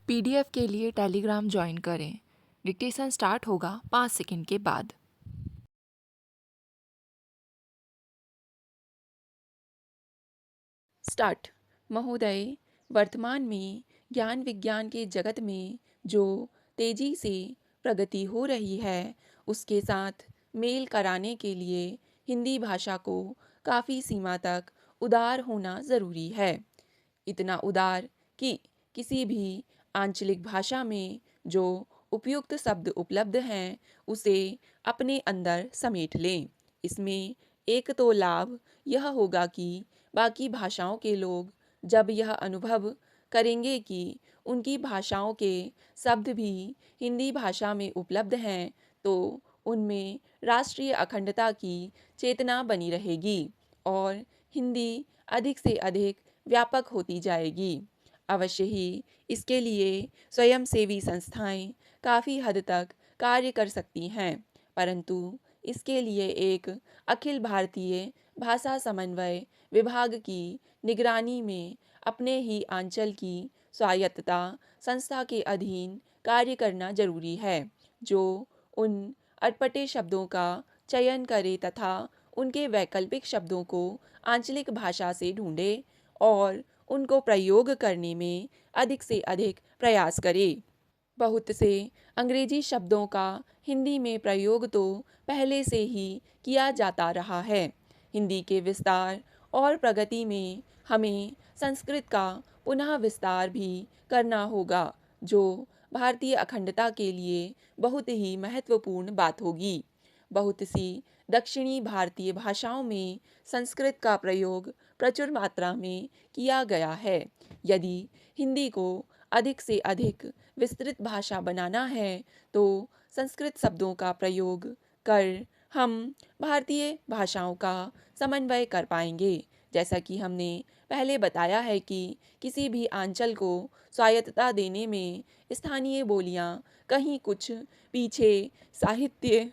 PDF के लिए Telegram join करें। डिक्टेशन स्टार्ट होगा 5 सेकंड के बाद। स्टार्ट। महोदय, वर्तमान में ज्ञान विज्ञान के जगत में जो तेजी से प्रगति हो रही है उसके साथ मेल कराने के लिए हिंदी भाषा को काफ़ी सीमा तक उदार होना ज़रूरी है। इतना उदार कि किसी भी आंचलिक भाषा में जो उपयुक्त शब्द उपलब्ध हैं उसे अपने अंदर समेट लें। इसमें एक तो लाभ यह होगा कि बाकी भाषाओं के लोग जब यह अनुभव करेंगे कि उनकी भाषाओं के शब्द भी हिंदी भाषा में उपलब्ध हैं तो उनमें राष्ट्रीय अखंडता की चेतना बनी रहेगी और हिंदी अधिक से अधिक व्यापक होती जाएगी। अवश्य ही इसके लिए स्वयंसेवी संस्थाएं काफ़ी हद तक कार्य कर सकती हैं, परंतु इसके लिए एक अखिल भारतीय भाषा समन्वय विभाग की निगरानी में अपने ही आंचल की स्वायत्तता संस्था के अधीन कार्य करना जरूरी है, जो उन अटपटे शब्दों का चयन करे तथा उनके वैकल्पिक शब्दों को आंचलिक भाषा से ढूंढे और उनको प्रयोग करने में अधिक से अधिक प्रयास करे। बहुत से अंग्रेजी शब्दों का हिंदी में प्रयोग तो पहले से ही किया जाता रहा है। हिंदी के विस्तार और प्रगति में हमें संस्कृत का पुनः विस्तार भी करना होगा, जो भारतीय अखंडता के लिए बहुत ही महत्वपूर्ण बात होगी। बहुत सी दक्षिणी भारतीय भाषाओं में संस्कृत का प्रयोग प्रचुर मात्रा में किया गया है। यदि हिंदी को अधिक से अधिक विस्तृत भाषा बनाना है तो संस्कृत शब्दों का प्रयोग कर हम भारतीय भाषाओं का समन्वय कर पाएंगे। जैसा कि हमने पहले बताया है कि किसी भी आंचल को स्वायत्तता देने में स्थानीय बोलियां कहीं कुछ पीछे साहित्य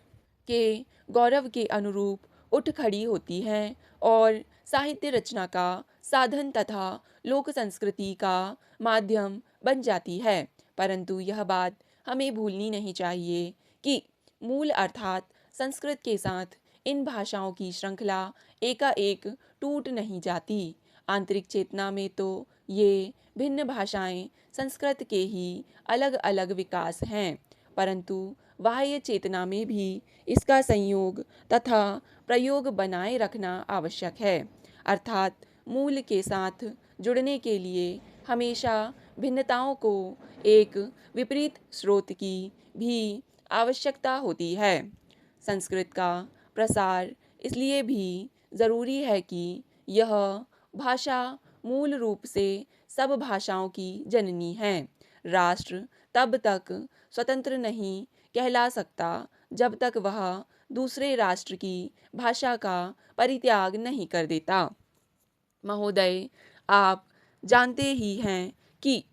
के गौरव के अनुरूप उठ खड़ी होती हैं और साहित्य रचना का साधन तथा लोक संस्कृति का माध्यम बन जाती है। परंतु यह बात हमें भूलनी नहीं चाहिए कि मूल अर्थात संस्कृत के साथ इन भाषाओं की श्रृंखला एकाएक टूट नहीं जाती। आंतरिक चेतना में तो ये भिन्न भाषाएं संस्कृत के ही अलग अलग विकास हैं, परंतु बाह्य चेतना में भी इसका संयोग तथा प्रयोग बनाए रखना आवश्यक है। अर्थात मूल के साथ जुड़ने के लिए हमेशा भिन्नताओं को एक विपरीत स्रोत की भी आवश्यकता होती है। संस्कृत का प्रसार इसलिए भी ज़रूरी है कि यह भाषा मूल रूप से सब भाषाओं की जननी है। राष्ट्र तब तक स्वतंत्र नहीं कहला सकता जब तक वह दूसरे राष्ट्र की भाषा का परित्याग नहीं कर देता। महोदय, आप जानते ही हैं कि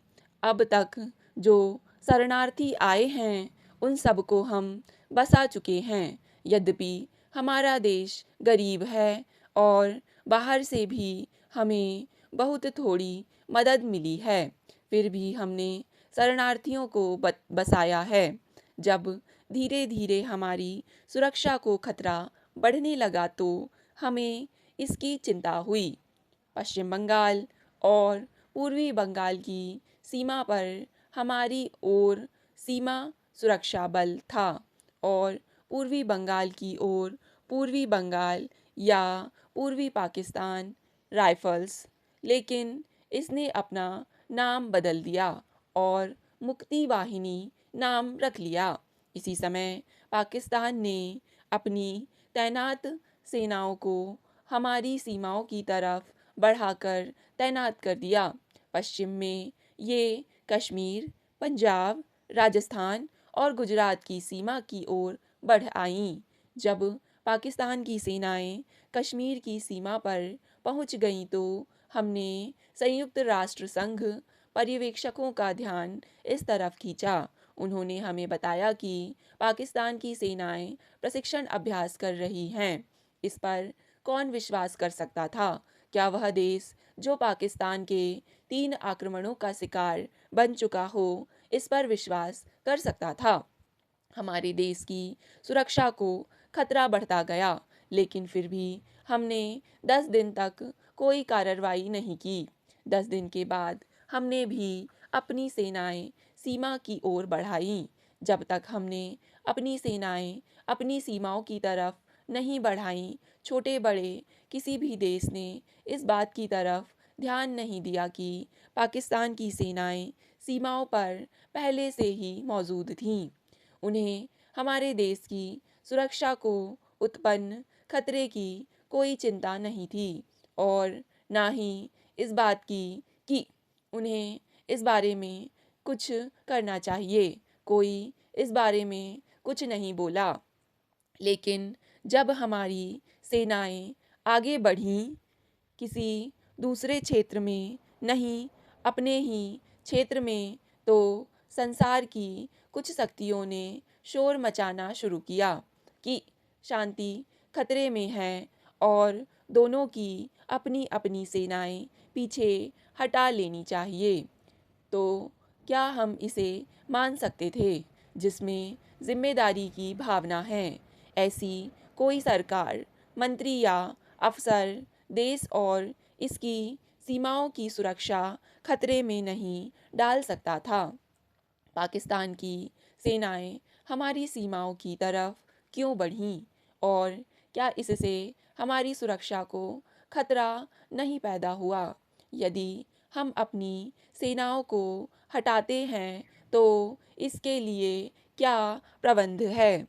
अब तक जो शरणार्थी आए हैं उन सबको हम बसा चुके हैं। यद्यपि हमारा देश गरीब है और बाहर से भी हमें बहुत थोड़ी मदद मिली है, फिर भी हमने शरणार्थियों को बसाया है। जब धीरे धीरे हमारी सुरक्षा को खतरा बढ़ने लगा तो हमें इसकी चिंता हुई। पश्चिम बंगाल और पूर्वी बंगाल की सीमा पर हमारी ओर सीमा सुरक्षा बल था और पूर्वी बंगाल की ओर पूर्वी बंगाल या पूर्वी पाकिस्तान राइफल्स, लेकिन इसने अपना नाम बदल दिया और मुक्ति वाहिनी नाम रख लिया। इसी समय पाकिस्तान ने अपनी तैनात सेनाओं को हमारी सीमाओं की तरफ बढ़ाकर तैनात कर दिया। पश्चिम में ये कश्मीर, पंजाब, राजस्थान और गुजरात की सीमा की ओर बढ़ आईं। जब पाकिस्तान की सेनाएं कश्मीर की सीमा पर पहुंच गईं तो हमने संयुक्त राष्ट्र संघ पर्यवेक्षकों का ध्यान इस तरफ खींचा। उन्होंने हमें बताया कि पाकिस्तान की सेनाएं प्रशिक्षण अभ्यास कर रही हैं। इस पर कौन विश्वास कर सकता था? क्या वह देश जो पाकिस्तान के 3 आक्रमणों का शिकार बन चुका हो, इस पर विश्वास कर सकता था। हमारे देश की सुरक्षा को खतरा बढ़ता गया, लेकिन फिर भी हमने 10 दिन तक कोई कार्रवाई नहीं की। 10 दिन के बाद हमने भी अपनी सेनाएं सीमा की ओर बढ़ाईं। जब तक हमने अपनी सेनाएं अपनी सीमाओं की तरफ नहीं बढ़ाईं, छोटे बड़े किसी भी देश ने इस बात की तरफ ध्यान नहीं दिया कि पाकिस्तान की सेनाएं सीमाओं पर पहले से ही मौजूद थीं। उन्हें हमारे देश की सुरक्षा को उत्पन्न खतरे की कोई चिंता नहीं थी, और ना ही इस बात की कि उन्हें इस बारे में कुछ करना चाहिए। कोई इस बारे में कुछ नहीं बोला। लेकिन जब हमारी सेनाएं आगे बढ़ीं, किसी दूसरे क्षेत्र में नहीं, अपने ही क्षेत्र में, तो संसार की कुछ शक्तियों ने शोर मचाना शुरू किया कि शांति खतरे में है और दोनों की अपनी अपनी सेनाएं पीछे हटा लेनी चाहिए। तो क्या हम इसे मान सकते थे, जिसमें जिम्मेदारी की भावना है? ऐसी कोई सरकार, मंत्री या अफसर देश और इसकी सीमाओं की सुरक्षा खतरे में नहीं डाल सकता था। पाकिस्तान की सेनाएं हमारी सीमाओं की तरफ क्यों बढ़ीं, और क्या इससे हमारी सुरक्षा को खतरा नहीं पैदा हुआ? यदि हम अपनी सेनाओं को हटाते हैं तो इसके लिए क्या प्रबंध है?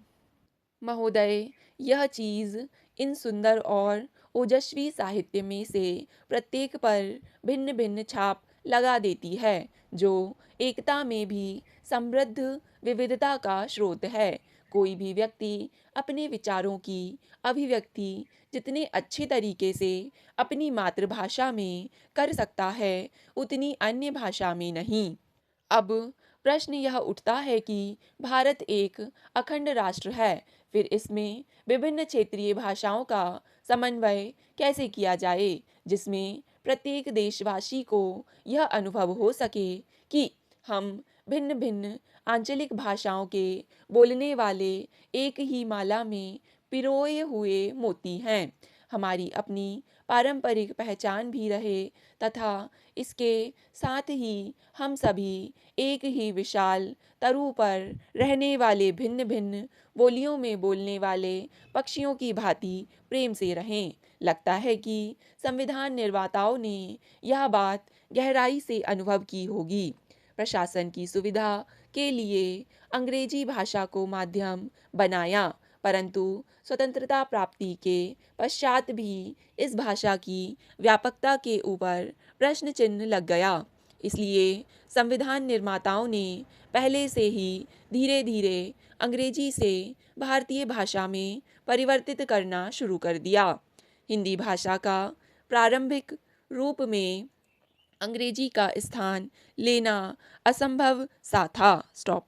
महोदय, यह चीज़ इन सुंदर और ओजस्वी साहित्य में से प्रत्येक पर भिन्न भिन्न छाप लगा देती है, जो एकता में भी समृद्ध विविधता का स्रोत है। कोई भी व्यक्ति अपने विचारों की अभिव्यक्ति जितने अच्छे तरीके से अपनी मातृभाषा में कर सकता है, उतनी अन्य भाषा में नहीं। अब प्रश्न यह उठता है कि भारत एक अखंड राष्ट्र है, फिर इसमें विभिन्न क्षेत्रीय भाषाओं का समन्वय कैसे किया जाए, जिसमें प्रत्येक देशवासी को यह अनुभव हो सके कि हम भिन्न भिन्न आंचलिक भाषाओं के बोलने वाले एक ही माला में पिरोए हुए मोती हैं। हमारी अपनी पारंपरिक पहचान भी रहे, तथा इसके साथ ही हम सभी एक ही विशाल तरु पर रहने वाले भिन्न भिन्न बोलियों में बोलने वाले पक्षियों की भांति प्रेम से रहें। लगता है कि संविधान निर्माताओं ने यह बात गहराई से अनुभव की होगी। प्रशासन की सुविधा के लिए अंग्रेजी भाषा को माध्यम बनाया, परंतु स्वतंत्रता प्राप्ति के पश्चात भी इस भाषा की व्यापकता के ऊपर प्रश्न चिन्ह लग गया। इसलिए संविधान निर्माताओं ने पहले से ही धीरे धीरे अंग्रेजी से भारतीय भाषा में परिवर्तित करना शुरू कर दिया। हिंदी भाषा का प्रारंभिक रूप में अंग्रेजी का स्थान लेना असंभव सा था। स्टॉप।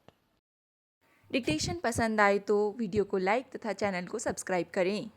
डिक्टेशन पसंद आए तो वीडियो को लाइक तथा चैनल को सब्सक्राइब करें।